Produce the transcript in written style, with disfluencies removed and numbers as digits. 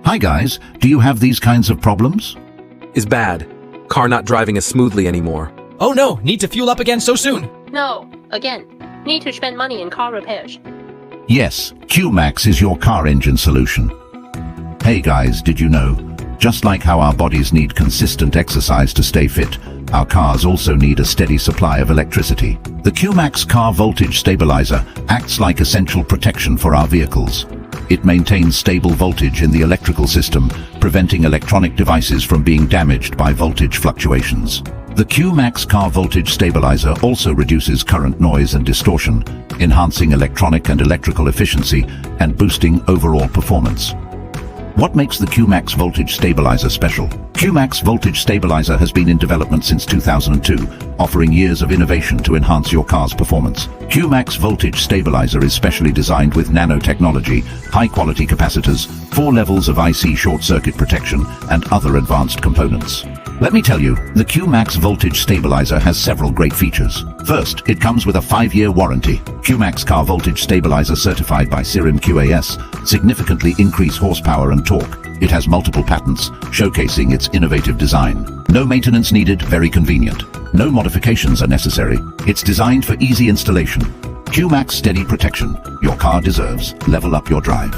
Hi guys, do you have these kinds of problems? Is bad. Car not driving as smoothly anymore. Oh no, need to fuel up again so soon. No, again, need to spend money in car repairs. Yes, QMAX is your car engine solution. Hey guys, did you know? Just like how our bodies need consistent exercise to stay fit, our cars also need a steady supply of electricity. The QMAX Car Voltage Stabilizer acts like essential protection for our vehicles. It maintains stable voltage in the electrical system, preventing electronic devices from being damaged by voltage fluctuations. The QMAX Car Voltage Stabilizer also reduces current noise and distortion, enhancing electronic and electrical efficiency and boosting overall performance. What makes the QMAX Voltage Stabilizer special? QMAX Voltage Stabilizer has been in development since 2002, offering years of innovation to enhance your car's performance. QMAX Voltage Stabilizer is specially designed with nanotechnology, high-quality capacitors, 4 levels of IC short-circuit protection, and other advanced components. Let me tell you, the QMAX Voltage Stabilizer has several great features. First, it comes with a 5-year warranty. QMAX Car Voltage Stabilizer certified by SIRIM QAS significantly increase horsepower and torque. It has multiple patents, showcasing its innovative design. No maintenance needed, very convenient. No modifications are necessary. It's designed for easy installation. QMAX Steady Protection. Your car deserves. Level up your drive.